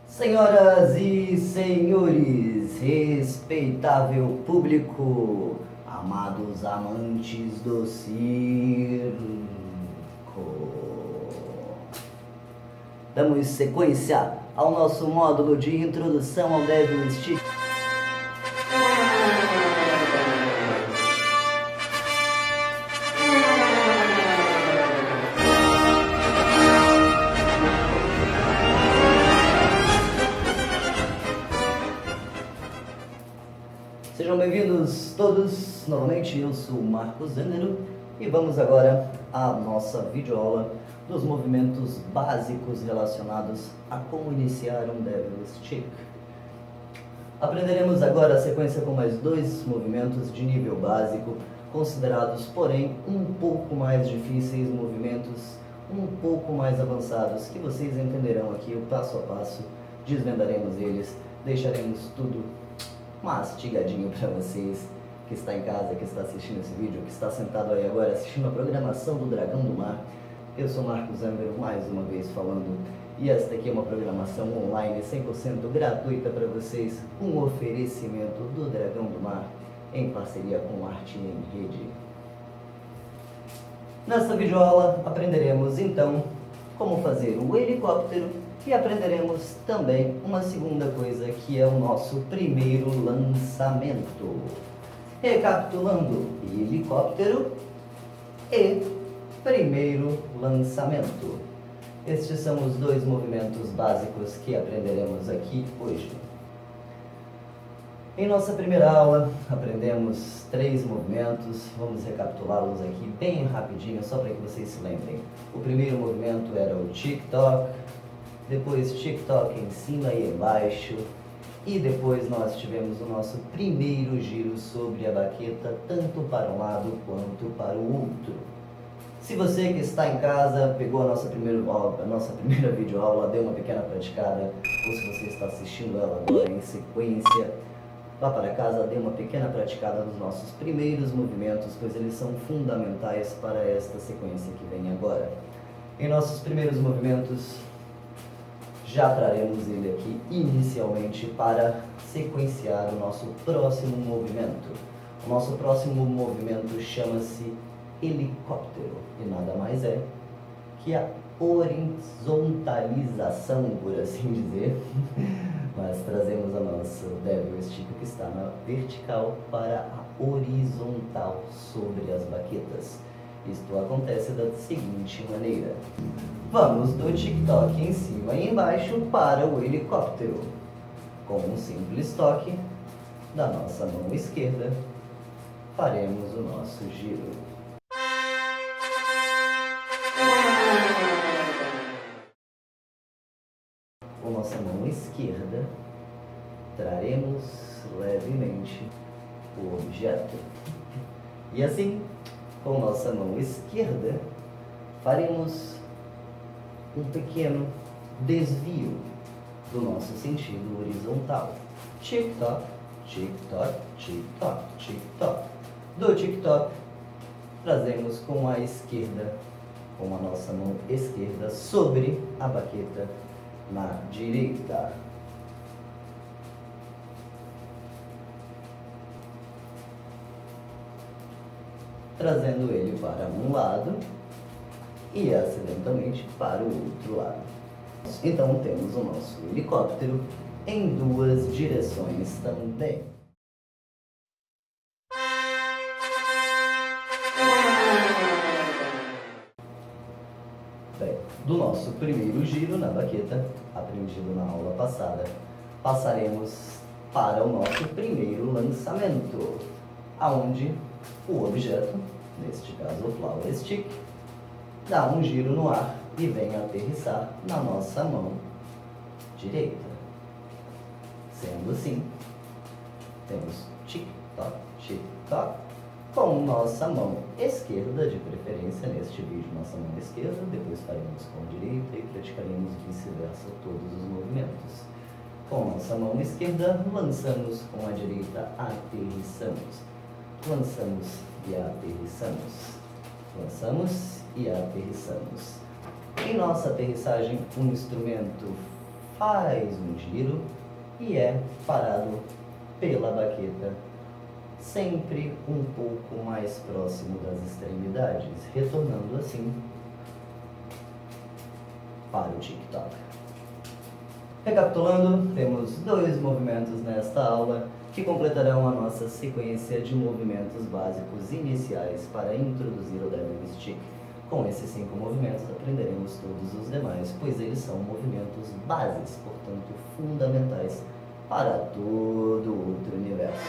Senhoras e senhores, respeitável público, amados amantes do circo, damos sequência ao nosso módulo de introdução ao Devil Stick. Sejam bem-vindos todos novamente, eu sou o Marcos Zênero e vamos agora à nossa videoaula dos movimentos básicos relacionados a como iniciar um Devil Stick. Aprenderemos agora a sequência com mais dois movimentos de nível básico, considerados porém um pouco mais difíceis, movimentos um pouco mais avançados, que vocês entenderão aqui o passo a passo, desvendaremos eles, deixaremos tudo mastigadinho para vocês que está em casa, que está assistindo esse vídeo, que está sentado aí agora assistindo a programação do Dragão do Mar. Eu sou Marcos Zênero, mais uma vez falando, e esta aqui é uma programação online 100% gratuita para vocês, um oferecimento do Dragão do Mar em parceria com Arte em Rede. Nesta videoaula aprenderemos então como fazer o helicóptero e aprenderemos também uma segunda coisa, que é o nosso primeiro lançamento. Recapitulando, helicóptero e primeiro lançamento. Estes são os dois movimentos básicos que aprenderemos aqui hoje. Em nossa primeira aula, aprendemos 3 movimentos, vamos recapitulá-los aqui bem rapidinho, só para que vocês se lembrem. O primeiro movimento era o tic-toc, depois tic-toc em cima e embaixo, e depois nós tivemos o nosso primeiro giro sobre a baqueta, tanto para um lado quanto para o outro. Se você que está em casa pegou a nossa primeira videoaula, deu uma pequena praticada, ou se você está assistindo ela agora em sequência, vá para casa, dê uma pequena praticada nos nossos primeiros movimentos, pois eles são fundamentais para esta sequência que vem agora. Em nossos primeiros movimentos, já traremos ele aqui inicialmente para sequenciar o nosso próximo movimento. O nosso próximo movimento chama-se helicóptero e nada mais é que a horizontalização, por assim dizer. Nós trazemos a nossa Devil Stick que está na vertical para a horizontal sobre as baquetas. Isto acontece da seguinte maneira. Vamos do tic-toc em cima e embaixo para o helicóptero. Com um simples toque da nossa mão esquerda, faremos o nosso giro. Com nossa mão esquerda, traremos levemente o objeto. E assim, com nossa mão esquerda, faremos um pequeno desvio do nosso sentido horizontal. Tic-toc, tic-toc, tic-toc, tic-toc. Do tic-toc, trazemos com a esquerda, com a nossa mão esquerda sobre a baqueta na direita. Trazendo ele para um lado e acidentalmente para o outro lado. Então temos o nosso helicóptero em 2 direções também. Bem, do nosso primeiro giro na baqueta, aprendido na aula passada, passaremos para o nosso primeiro lançamento, aonde o objeto, neste caso o flower stick, dá um giro no ar e vem aterrissar na nossa mão direita. Sendo assim, temos tic-toc, tic-toc, com nossa mão esquerda, de preferência neste vídeo, nossa mão esquerda, depois faremos com a direita e praticaremos vice-versa todos os movimentos. Com nossa mão esquerda, lançamos, com a direita, aterrissamos. lançamos e aterrissamos. Lançamos e aterrissamos. Em nossa aterrissagem, o instrumento faz um giro e é parado pela baqueta, sempre um pouco mais próximo das extremidades, retornando assim para o tic-toc. Recapitulando, temos 2 movimentos nesta aula que completarão a nossa sequência de movimentos básicos iniciais para introduzir o Devil Stick. Com esses 5 movimentos aprenderemos todos os demais, pois eles são movimentos bases, portanto fundamentais para todo outro universo.